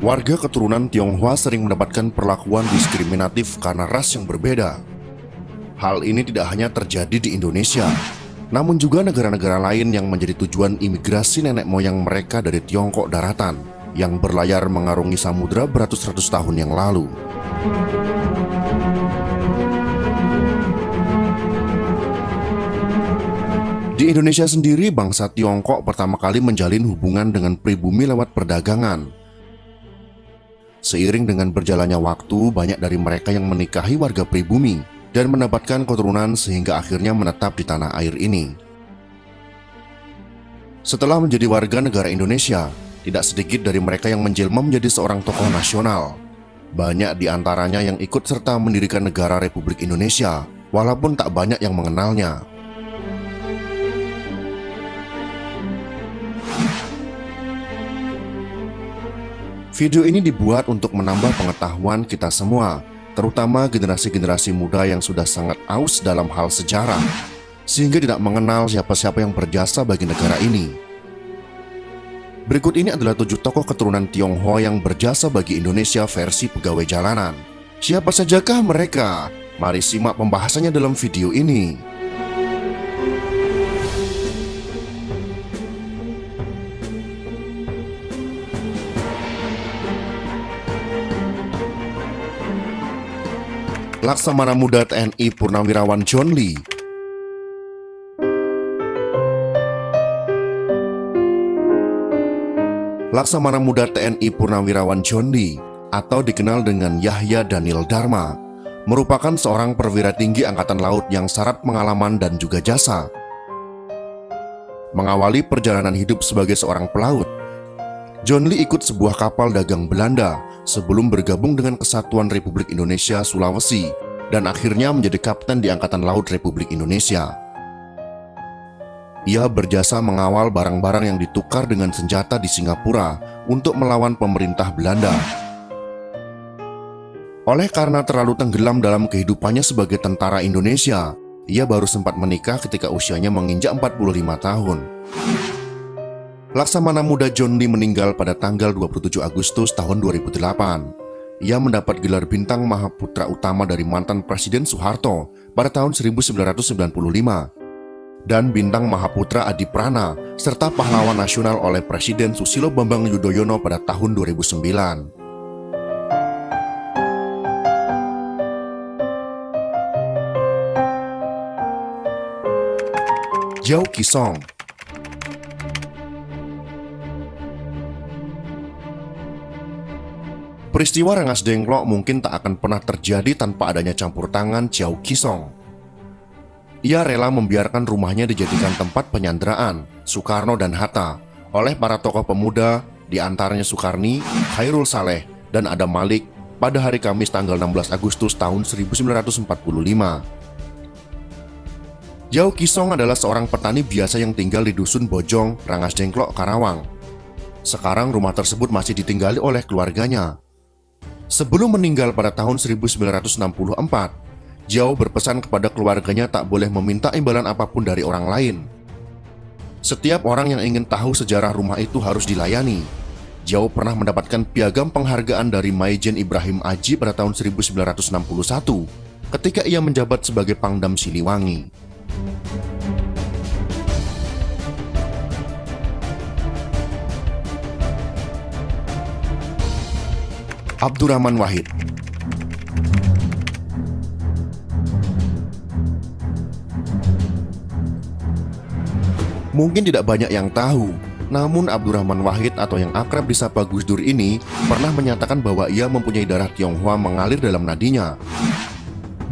Warga keturunan Tionghoa sering mendapatkan perlakuan diskriminatif karena ras yang berbeda. Hal ini tidak hanya terjadi di Indonesia, namun juga negara-negara lain yang menjadi tujuan imigrasi nenek moyang mereka dari Tiongkok daratan yang berlayar mengarungi samudera beratus-ratus tahun yang lalu. Di Indonesia sendiri, bangsa Tiongkok pertama kali menjalin hubungan dengan pribumi lewat perdagangan. Seiring dengan berjalannya waktu, banyak dari mereka yang menikahi warga pribumi dan mendapatkan keturunan sehingga akhirnya menetap di tanah air ini. Setelah menjadi warga negara Indonesia, tidak sedikit dari mereka yang menjelma menjadi seorang tokoh nasional. Banyak di antaranya yang ikut serta mendirikan negara Republik Indonesia, walaupun tak banyak yang mengenalnya. Video ini dibuat untuk menambah pengetahuan kita semua, terutama generasi-generasi muda yang sudah sangat aus dalam hal sejarah, sehingga tidak mengenal siapa-siapa yang berjasa bagi negara ini. Berikut ini adalah 7 tokoh keturunan Tionghoa yang berjasa bagi Indonesia versi pegawai jalanan. Siapa sajakah mereka? Mari simak pembahasannya dalam video ini. Laksamana Muda TNI Purnawirawan John Lee. Laksamana Muda TNI Purnawirawan John Lee, atau dikenal dengan Yahya Daniel Dharma, merupakan seorang perwira tinggi Angkatan Laut yang syarat pengalaman dan juga jasa. Mengawali perjalanan hidup sebagai seorang pelaut, John Lee ikut sebuah kapal dagang Belanda sebelum bergabung dengan Kesatuan Republik Indonesia Sulawesi dan akhirnya menjadi kapten di Angkatan Laut Republik Indonesia. Ia berjasa mengawal barang-barang yang ditukar dengan senjata di Singapura untuk melawan pemerintah Belanda. Oleh karena terlalu tenggelam dalam kehidupannya sebagai tentara Indonesia, ia baru sempat menikah ketika usianya menginjak 45 tahun. Laksamana Muda John Lee meninggal pada tanggal 27 Agustus tahun 2008. Ia mendapat gelar Bintang Mahaputra Utama dari mantan Presiden Soeharto pada tahun 1995 dan Bintang Mahaputra Adiprana serta Pahlawan Nasional oleh Presiden Susilo Bambang Yudhoyono pada tahun 2009. Jiao Qisong. Peristiwa Rengas Dengklok mungkin tak akan pernah terjadi tanpa adanya campur tangan Jiao Qisong. Ia rela membiarkan rumahnya dijadikan tempat penyanderaan Soekarno dan Hatta oleh para tokoh pemuda, di antaranya Soekarni, Khairul Saleh, dan Adam Malik pada hari Kamis tanggal 16 Agustus tahun 1945. Jiao Qisong adalah seorang petani biasa yang tinggal di Dusun Bojong, Rengas Dengklok, Karawang. Sekarang rumah tersebut masih ditinggali oleh keluarganya. Sebelum meninggal pada tahun 1964, Jiao berpesan kepada keluarganya tak boleh meminta imbalan apapun dari orang lain. Setiap orang yang ingin tahu sejarah rumah itu harus dilayani. Jiao pernah mendapatkan piagam penghargaan dari Maijen Ibrahim Aji pada tahun 1961 ketika ia menjabat sebagai Pangdam Siliwangi. Abdurrahman Wahid. Mungkin tidak banyak yang tahu, namun Abdurrahman Wahid atau yang akrab disapa Gus Dur ini pernah menyatakan bahwa ia mempunyai darah Tionghoa mengalir dalam nadinya.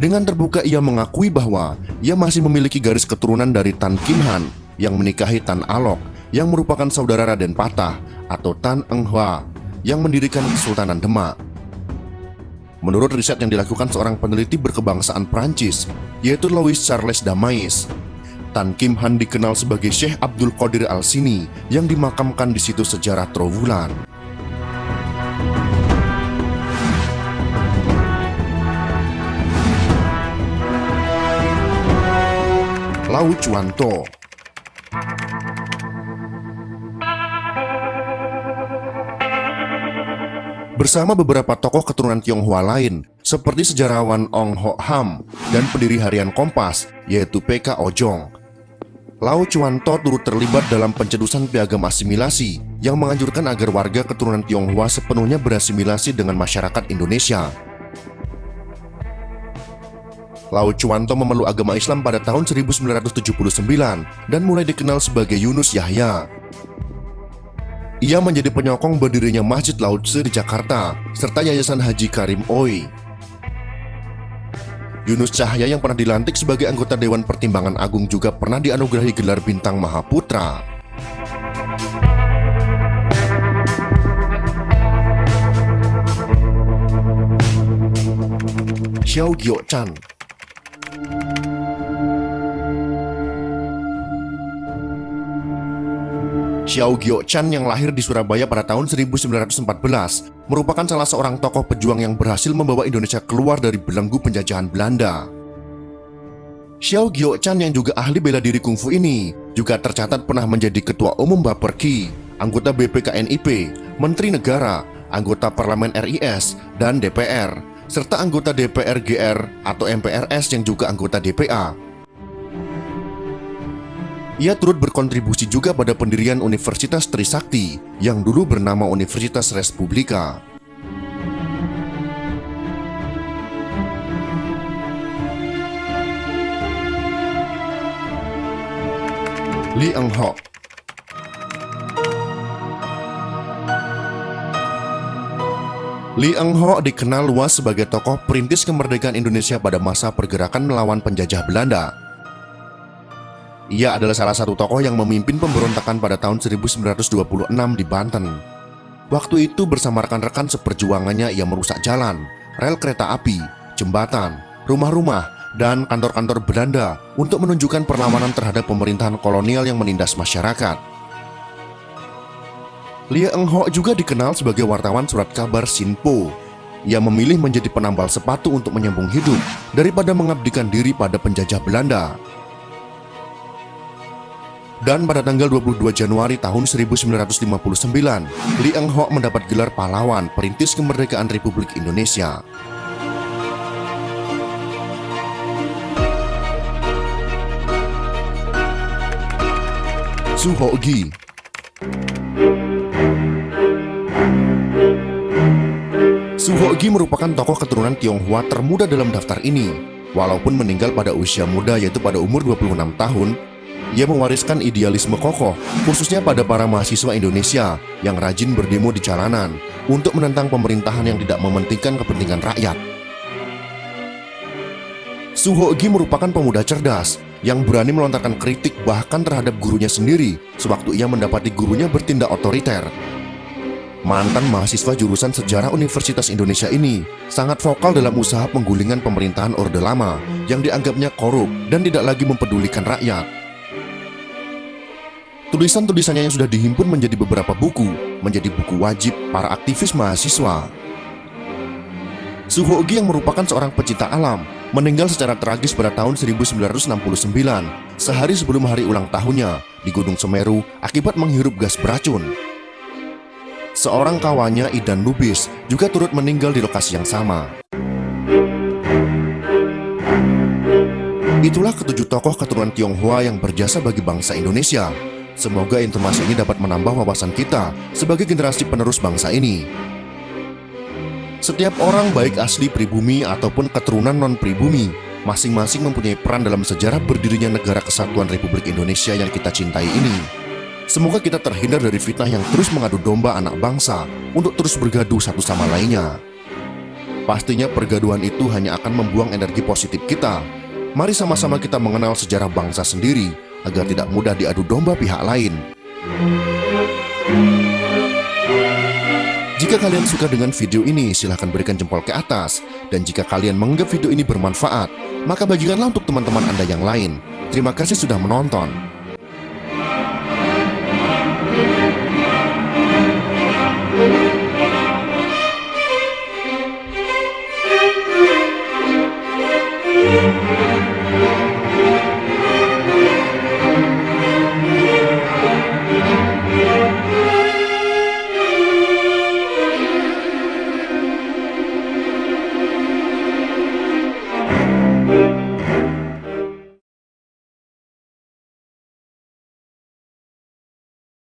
Dengan terbuka ia mengakui bahwa ia masih memiliki garis keturunan dari Tan Kim Han yang menikahi Tan Alok yang merupakan saudara Raden Patah atau Tan Eng Hoa yang mendirikan Kesultanan Demak. Menurut riset yang dilakukan seorang peneliti berkebangsaan Prancis, yaitu Louis Charles Damais, Tan Kim Han dikenal sebagai Syekh Abdul Qadir Al-Sini yang dimakamkan di situs sejarah Trowulan. Lau Chuanto. bersama beberapa tokoh keturunan Tionghoa lain seperti sejarawan Ong Ho Ham dan pendiri harian Kompas yaitu P.K. Ojong. Lau Chuan To turut terlibat dalam pencetusan piagam asimilasi yang menganjurkan agar warga keturunan Tionghoa sepenuhnya berasimilasi dengan masyarakat Indonesia. Lau Chuan To memeluk agama Islam pada tahun 1979 dan mulai dikenal sebagai Yunus Yahya. Ia menjadi penyokong berdirinya Masjid Lao Tse di Jakarta serta Yayasan Haji Karim Oi. Yunus Cahya yang pernah dilantik sebagai anggota Dewan Pertimbangan Agung juga pernah dianugerahi gelar Bintang Mahaputra. Xiao Gyo-chan. Xiao Gyo-chan yang lahir di Surabaya pada tahun 1914 merupakan salah seorang tokoh pejuang yang berhasil membawa Indonesia keluar dari belenggu penjajahan Belanda. Xiao Gyo-chan yang juga ahli bela diri kungfu ini juga tercatat pernah menjadi Ketua Umum Baperki, anggota BPKNIP, Menteri Negara, anggota Parlemen RIS dan DPR, serta anggota DPR GR atau MPRS yang juga anggota DPA. Ia turut berkontribusi juga pada pendirian Universitas Trisakti yang dulu bernama Universitas Respublika. Li Eng-ho. Li Eng-ho dikenal luas sebagai tokoh perintis kemerdekaan Indonesia pada masa pergerakan melawan penjajah Belanda. Ia adalah salah satu tokoh yang memimpin pemberontakan pada tahun 1926 di Banten. Waktu itu bersama rekan-rekan seperjuangannya ia merusak jalan, rel kereta api, jembatan, rumah-rumah, dan kantor-kantor Belanda untuk menunjukkan perlawanan terhadap pemerintahan kolonial yang menindas masyarakat. Li Eng-ho juga dikenal sebagai wartawan surat kabar Sinpo. Ia memilih menjadi penambal sepatu untuk menyambung hidup daripada mengabdikan diri pada penjajah Belanda. Dan pada tanggal 22 Januari tahun 1959, Li Eng-ho mendapat gelar pahlawan perintis kemerdekaan Republik Indonesia. Su Ho-gi. Su Ho-gi merupakan tokoh keturunan Tionghoa termuda dalam daftar ini. Walaupun meninggal pada usia muda yaitu pada umur 26 tahun, ia mewariskan idealisme kokoh, khususnya pada para mahasiswa Indonesia yang rajin berdemo di jalanan untuk menentang pemerintahan yang tidak mementingkan kepentingan rakyat. Su Ho-gi merupakan pemuda cerdas yang berani melontarkan kritik bahkan terhadap gurunya sendiri sewaktu ia mendapati gurunya bertindak otoriter. Mantan mahasiswa jurusan Sejarah Universitas Indonesia ini sangat vokal dalam usaha penggulingan pemerintahan Orde Lama yang dianggapnya korup dan tidak lagi mempedulikan rakyat. Tulisan-tulisannya yang sudah dihimpun menjadi beberapa buku, menjadi buku wajib para aktivis mahasiswa. Su Ho-gi yang merupakan seorang pecinta alam, meninggal secara tragis pada tahun 1969, sehari sebelum hari ulang tahunnya di Gunung Semeru akibat menghirup gas beracun. Seorang kawannya, Idan Lubis, juga turut meninggal di lokasi yang sama. Itulah ketujuh tokoh keturunan Tionghoa yang berjasa bagi bangsa Indonesia. Semoga informasi ini dapat menambah wawasan kita sebagai generasi penerus bangsa ini. Setiap orang baik asli pribumi ataupun keturunan non-pribumi, masing-masing mempunyai peran dalam sejarah berdirinya Negara Kesatuan Republik Indonesia yang kita cintai ini. Semoga kita terhindar dari fitnah yang terus mengadu domba anak bangsa untuk terus bergaduh satu sama lainnya. Pastinya pergaduhan itu hanya akan membuang energi positif kita. Mari sama-sama kita mengenal sejarah bangsa sendiri agar tidak mudah diadu domba pihak lain. Jika kalian suka dengan video ini, silahkan berikan jempol ke atas. Dan jika kalian menganggap video ini bermanfaat, maka bagikanlah untuk teman-teman Anda yang lain. Terima kasih sudah menonton.